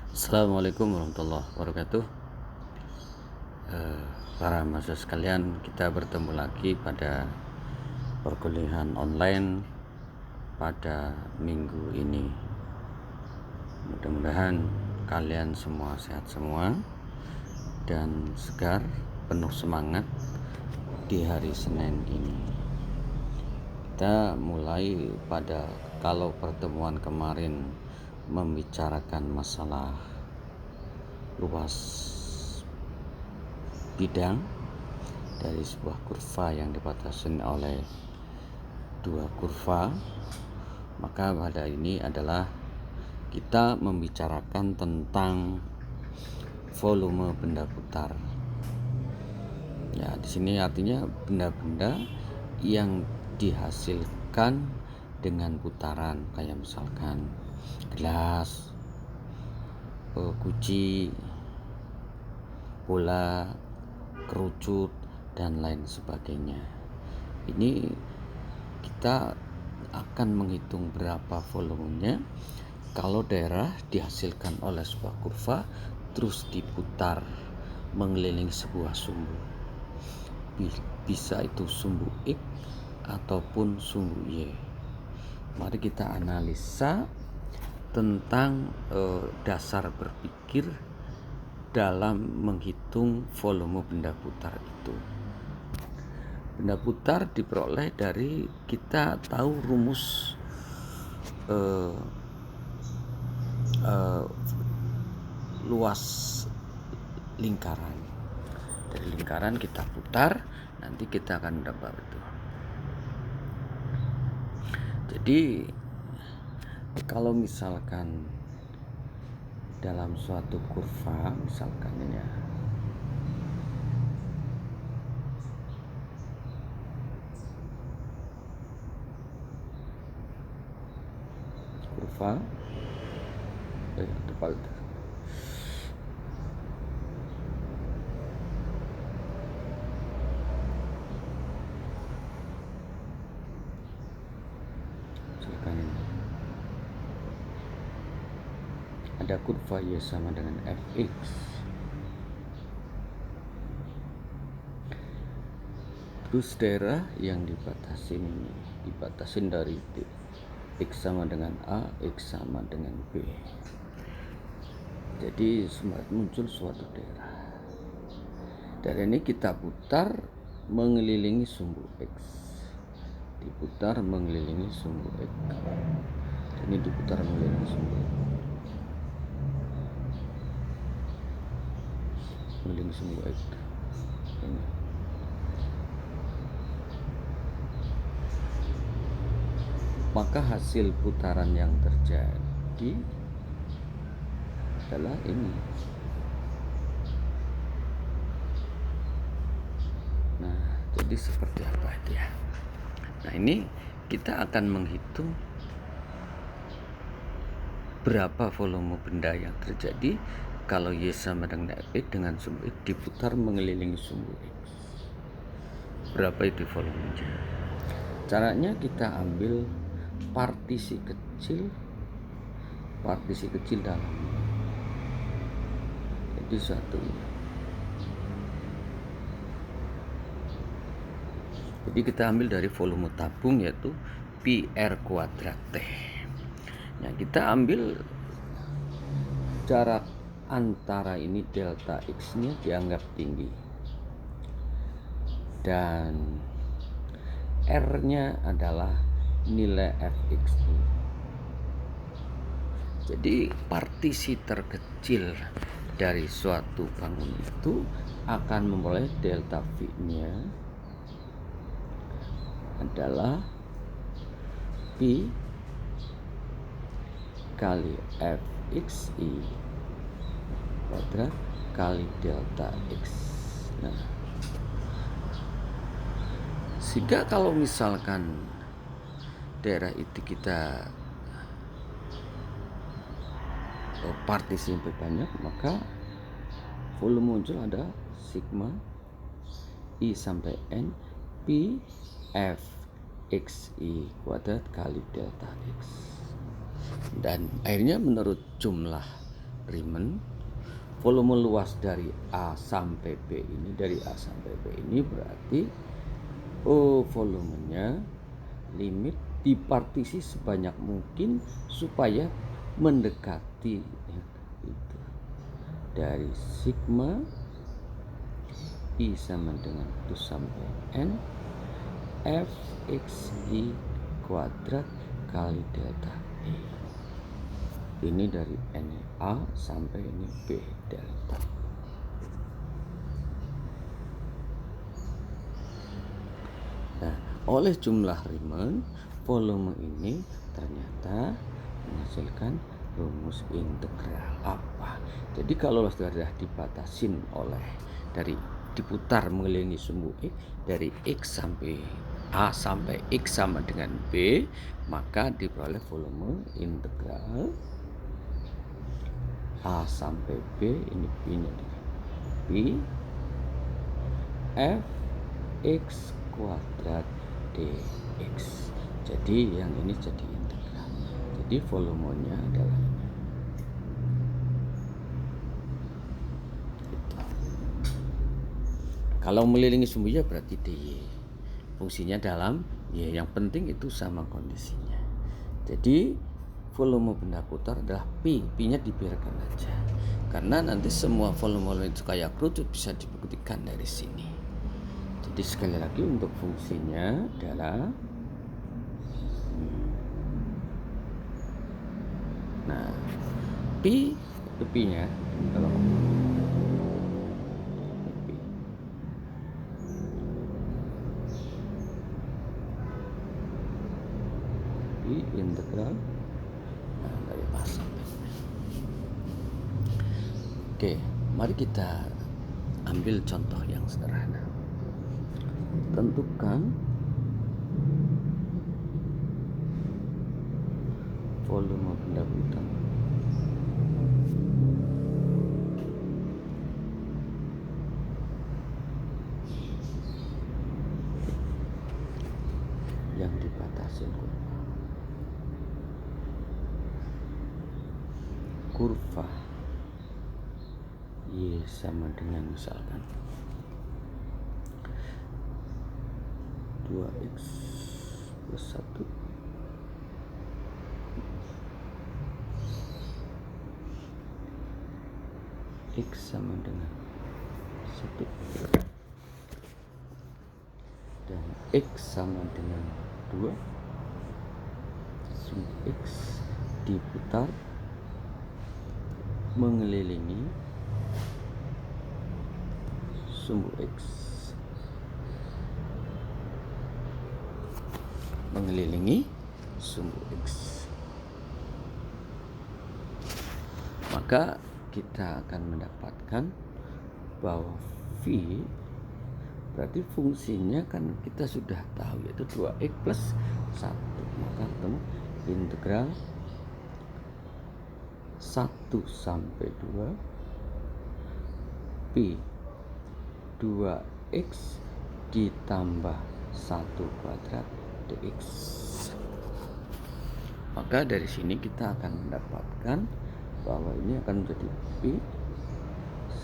Assalamualaikum warahmatullahi wabarakatuh. Para mahasiswa sekalian, kita bertemu lagi pada perkuliahan online pada minggu ini. Mudah-mudahan kalian semua sehat semua dan segar, penuh semangat di hari Senin ini. Kita mulai pada kalau pertemuan kemarin membicarakan masalah luas bidang dari sebuah kurva yang dibatasi oleh dua kurva, maka pada ini adalah kita membicarakan tentang volume benda putar. Ya, di sini artinya benda-benda yang dihasilkan dengan putaran, kayak misalkan gelas, guci, bola, kerucut, dan lain sebagainya. Ini kita akan menghitung berapa volumenya kalau daerah dihasilkan oleh sebuah kurva terus diputar mengelilingi sebuah sumbu. Bisa itu sumbu X ataupun sumbu Y. Mari kita analisa tentang dasar berpikir dalam menghitung volume benda putar itu. Benda putar diperoleh dari kita tahu rumus luas lingkaran. Dari lingkaran kita putar, nanti kita akan dapat itu. Jadi kalau misalkan dalam suatu kurva, misalkan ini ya, kurva tepat misalkan ini ada kurva Y sama dengan Fx. Terus daerah yang dibatasin dari X sama dengan A, X sama dengan B. Jadi muncul suatu daerah. Daerah ini kita putar mengelilingi sumbu X. Diputar mengelilingi sumbu X. Ini diputar mengelilingi sumbu X. Mengelilingi sumbu X. Ini. Maka hasil putaran yang terjadi adalah ini. Nah, jadi seperti apa itu ya? Nah, ini kita akan menghitung berapa volume benda yang terjadi kalau Y sama dengan X dengan sumbu X diputar mengelilingi sumbu X. Berapa itu volumenya? Caranya kita ambil partisi kecil dalam. Jadi satu. Jadi kita ambil dari volume tabung yaitu pi R kuadrat T. Nah, kita ambil jarak antara ini delta X nya dianggap tinggi dan R nya adalah nilai Fx. Jadi partisi terkecil dari suatu bangun itu akan memperoleh delta V nya adalah Pi kali Fxi kuadrat kali delta X. Nah, sehingga kalau misalkan daerah itu kita partisi yang banyak, maka volume muncul ada sigma I sampai N Pi F Xi kuadrat kali delta X. Dan akhirnya menurut jumlah Riemann, volume luas dari A sampai B ini, berarti volumenya limit dipartisi sebanyak mungkin supaya mendekati itu. Dari sigma I sama dengan 1 sampai N Fxi kuadrat kali delta E. Ini dari N A sampai ini B delta. Nah, oleh jumlah Riemann, volume ini ternyata menghasilkan rumus integral apa. Jadi kalau sudah dibatasin oleh diputar mengelilingi sumbu X dari X sampai A sampai X sama dengan B, maka diperoleh volume integral A sampai B, ini B-nya P F X kuadrat dx. Jadi yang ini jadi integral. Jadi volumenya adalah ini. Kalau mengelilingi sumbu ya berarti dy. Fungsinya dalam y. Yang penting itu sama kondisinya. Jadi volume benda putar adalah P. P-nya dibiarkan aja. Karena nanti semua volume itu kayak kerucut bisa dibuktikan dari sini. Jadi sekali lagi untuk fungsinya adalah P itu P-nya kalau P integral dari A sampai B. Oke, mari kita ambil contoh yang sederhana. Tentukan volume benda putar yang dibatasi kurva Y sama dengan misalkan 2x plus 1 X sama dengan 1 dan X sama dengan 2. Sumbu X diputar mengelilingi sumbu X, maka kita akan mendapatkan bahwa V berarti fungsinya kan kita sudah tahu, yaitu 2x plus 1. Maka ketemu integral 1 sampai 2 P 2x ditambah 1 kuadrat dx. Maka dari sini kita akan mendapatkan bahwa ini akan menjadi P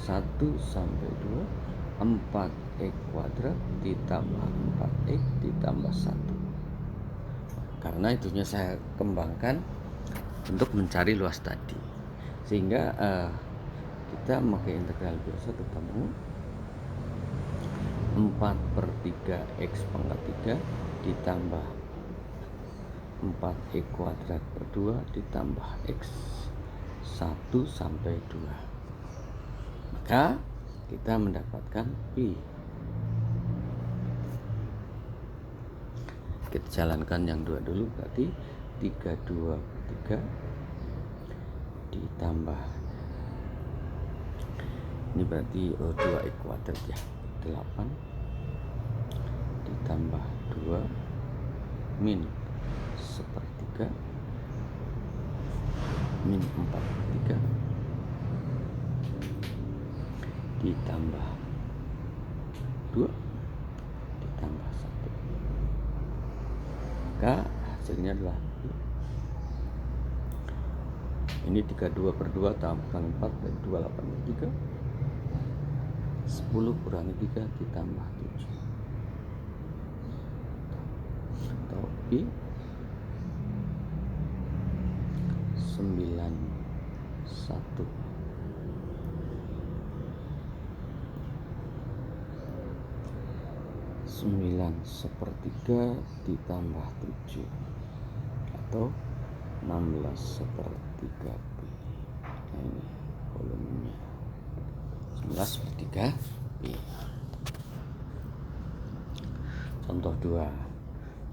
1 sampai 2 4x kuadrat ditambah 4x ditambah 1. Karena itunya saya kembangkan untuk mencari luas tadi, sehingga kita memakai integral biasa ketemu 4/3 x pangkat 3 ditambah 4x kuadrat per 2 ditambah x 1 sampai 2. Maka kita mendapatkan P. Kita jalankan yang 2 dulu, berarti 32/3 ditambah, ini berarti 2x kuadrat ya, 8 ditambah 2 min 1/3 min 4/3 ditambah 2 ditambah 1. Maka hasilnya adalah ini 32/2 tambahkan 4 dari 28/3. 10 kurangi 3 ditambah 7. Atau Pi 91 9/3 ditambah 7 atau 16/3 Pi. Nah, ini volumenya 11/3 Pi. Contoh 2,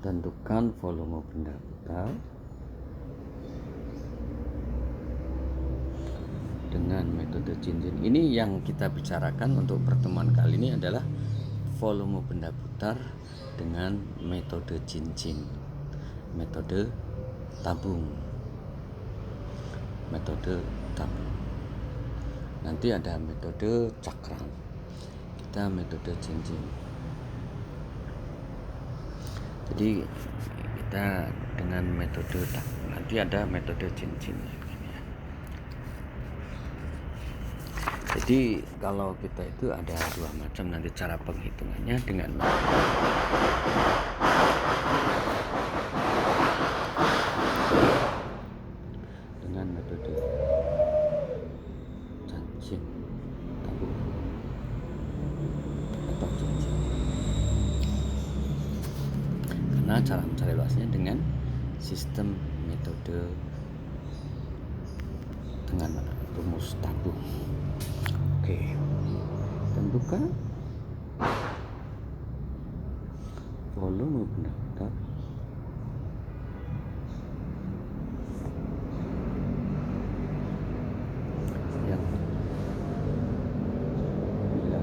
tentukan volume benda putar dengan metode cincin. Ini yang kita bicarakan untuk pertemuan kali ini adalah volume benda putar dengan metode cincin, metode tabung. Nanti ada metode cakram, kita metode cincin. Jadi kita dengan metode tabung, nanti ada metode cincin. Jadi kalau kita itu ada dua macam nanti cara penghitungannya dengan metode cincin tabung atau cincin. Karena cara mencari luasnya dengan sistem metode dengan rumus tabung. Oke, tentukan volume benda putar yang bila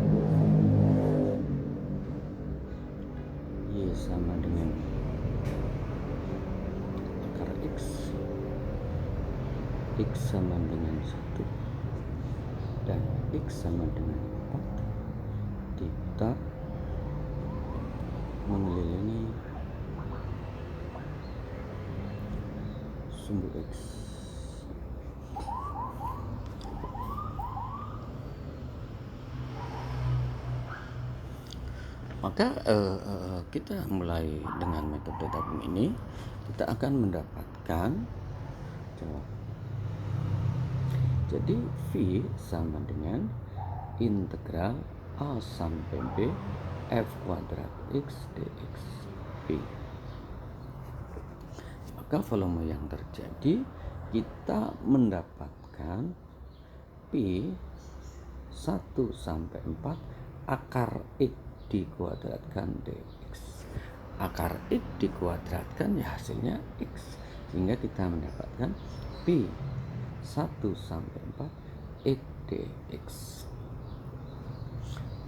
Y sama dengan akar X sama dengan 1 dan X sama dengan 4 diputar mengelilingi sumbu X. Maka kita mulai dengan metode tabung ini, kita akan mendapatkan jawab. Jadi V sama dengan integral A sampai B F kuadrat X dx P. Maka volume yang terjadi, kita mendapatkan Pi 1 sampai 4 akar X dikuadratkan dx. Akar X dikuadratkan ya hasilnya X, sehingga kita mendapatkan Pi 1 sampai 4 X dx.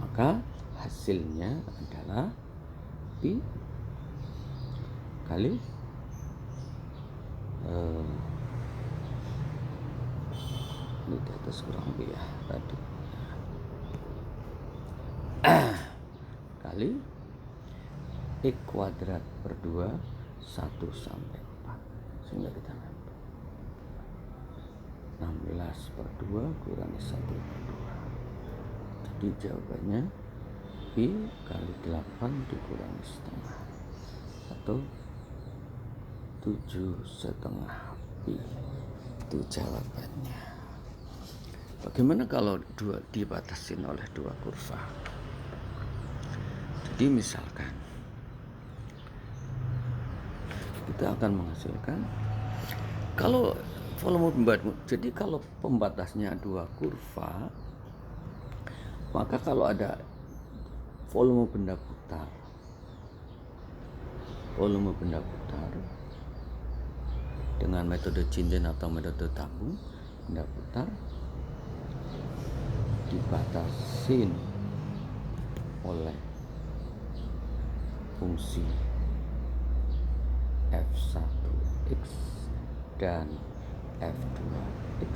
Maka hasilnya adalah Pi kali ini di atas kurang lebih ya tadi kali X kuadrat per 2 1 sampai 4, sehingga kita dapat 16/2 kurangi 1/2. Jadi jawabannya Pi kali 8 dikurangi setengah atau 7,5 Pi. Itu jawabannya. Bagaimana kalau dibatasin oleh dua kurva? Jadi misalkan kita akan menghasilkan kalau volume jadi kalau pembatasnya dua kurva, maka kalau ada volume benda putar dengan metode cincin atau metode tabung, benda putar dibatasin oleh fungsi F1x dan F2x,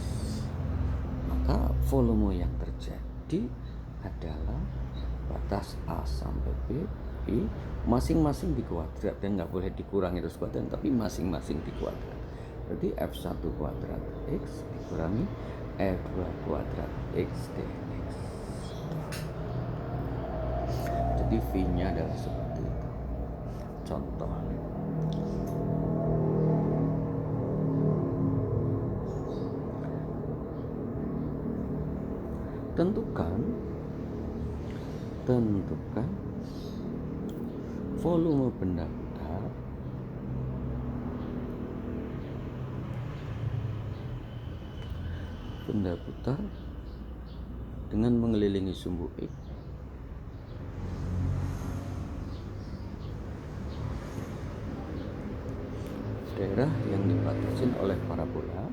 maka volume yang terjadi adalah batas A sampai B, masing-masing dikuadrat, dan nggak boleh dikurangi terus kuadrat, tapi masing-masing dikuadrat. Berarti F1 kuadrat X dikurangi F2 kuadrat X dx. Jadi V-nya adalah seperti itu. Contoh. Tentukan volume benda putar dengan mengelilingi sumbu X daerah yang dibatasi oleh parabola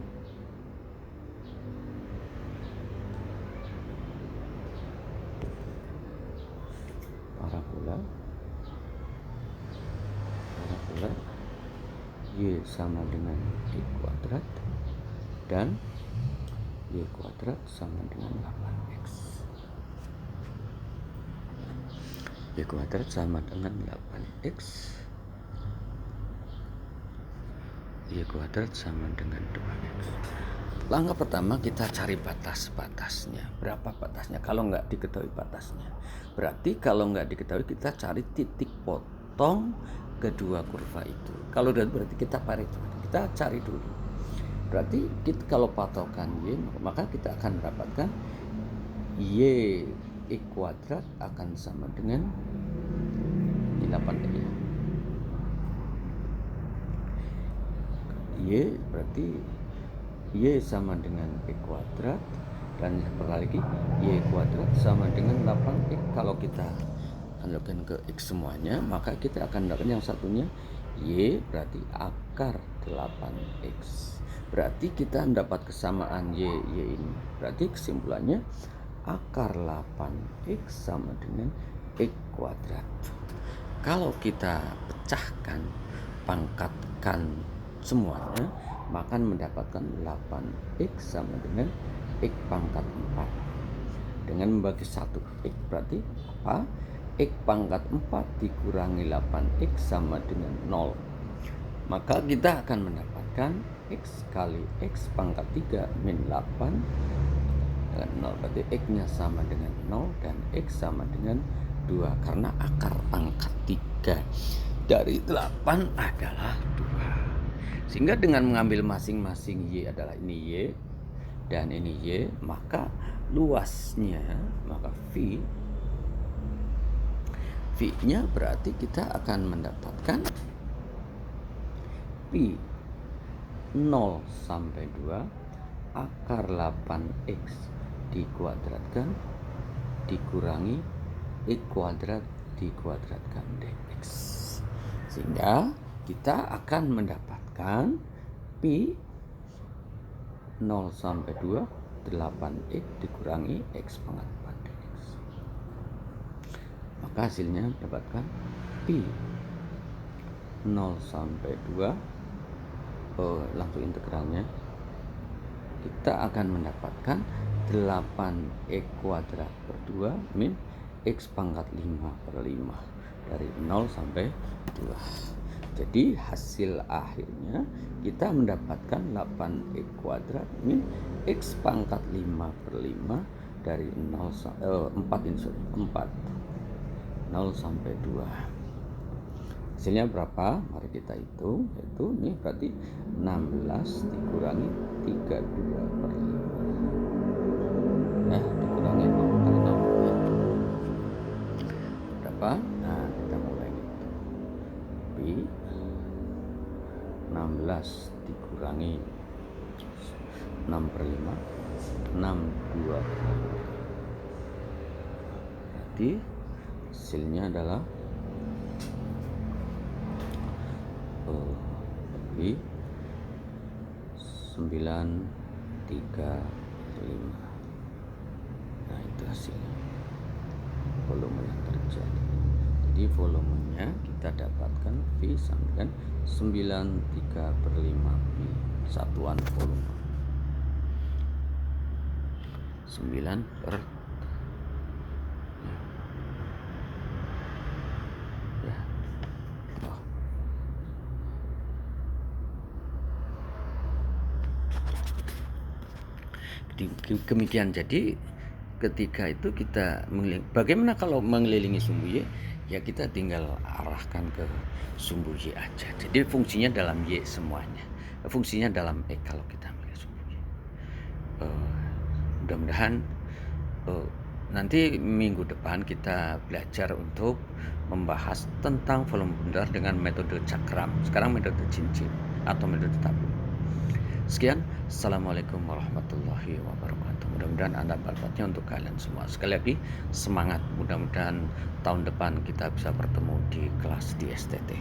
Y sama dengan Y kuadrat dan Y kuadrat sama dengan 8X. Y kuadrat sama dengan 8X. Y kuadrat sama dengan 2X. Langkah pertama kita cari batas-batasnya. Berapa batasnya? Kalau nggak diketahui batasnya, berarti kalau nggak diketahui kita cari titik potong kedua kurva itu. Kalau berarti kita cari dulu. Berarti kita kalau patokan Y, maka kita akan mendapatkan Y kuadrat akan sama dengan 8 ya. Y berarti Y sama dengan Y kuadrat, dan lagi Y kuadrat sama dengan 8X. Kalau kita analogkan ke X semuanya, maka kita akan mendapatkan yang satunya Y berarti akar 8X. Berarti kita mendapat kesamaan Y ini. Berarti kesimpulannya akar 8X sama dengan X kuadrat. Kalau kita pecahkan, pangkatkan semuanya, maka mendapatkan 8X sama dengan X pangkat 4. Dengan membagi 1 X berarti apa? X pangkat 4 dikurangi 8X sama dengan 0. Maka kita akan mendapatkan X kali X pangkat 3 min 8 dengan 0. Berarti X-nya sama dengan 0 dan X sama dengan 2. Karena akar pangkat 3 dari 8 adalah 2. Sehingga dengan mengambil masing-masing Y adalah ini Y dan ini Y, maka luasnya, maka V-nya berarti kita akan mendapatkan Pi 0 sampai 2 akar 8X dikuadratkan dikurangi X kuadrat dikuadratkan dx. Sehingga kita akan mendapatkan Pi 0 sampai 2 8X dikurangi X pangkat 4 dx. Maka hasilnya dapatkan Pi 0 sampai 2 langsung integralnya, kita akan mendapatkan 8X kuadrat per 2 min X pangkat 5 per 5 dari 0 sampai 2. Jadi hasil akhirnya kita mendapatkan 8X kuadrat min X pangkat 5 per 5 dari 0 sampai 2. Hasilnya berapa? Mari kita hitung. Yaitu ini berarti 16 dikurangi 32 per 5. Dikurangi 0 per 6. Berapa? Nah, kita mulai hitung. Pi 16 dikurangi 6 per 5 62 per 5. Berarti hasilnya adalah lebih 935. Nah, itu hasilnya volume yang terjadi. Jadi volumenya kita dapatkan V sama dengan 93/5 Pi, satuan volume 9 per Demikian, jadi ketika itu kita bagaimana kalau mengelilingi sumbu Y? Ya kita tinggal arahkan ke sumbu Y aja. Jadi fungsinya dalam Y semuanya. Fungsinya dalam X kalau kita ambil sumbu Y. Mudah-mudahan nanti minggu depan kita belajar untuk membahas tentang volume bundar dengan metode cakram. Sekarang metode cincin atau metode tabung. Sekian, assalamualaikum warahmatullahi wabarakatuh. Mudah-mudahan ada manfaatnya untuk kalian semua. Sekali lagi semangat, mudah-mudahan tahun depan kita bisa bertemu di kelas di STT.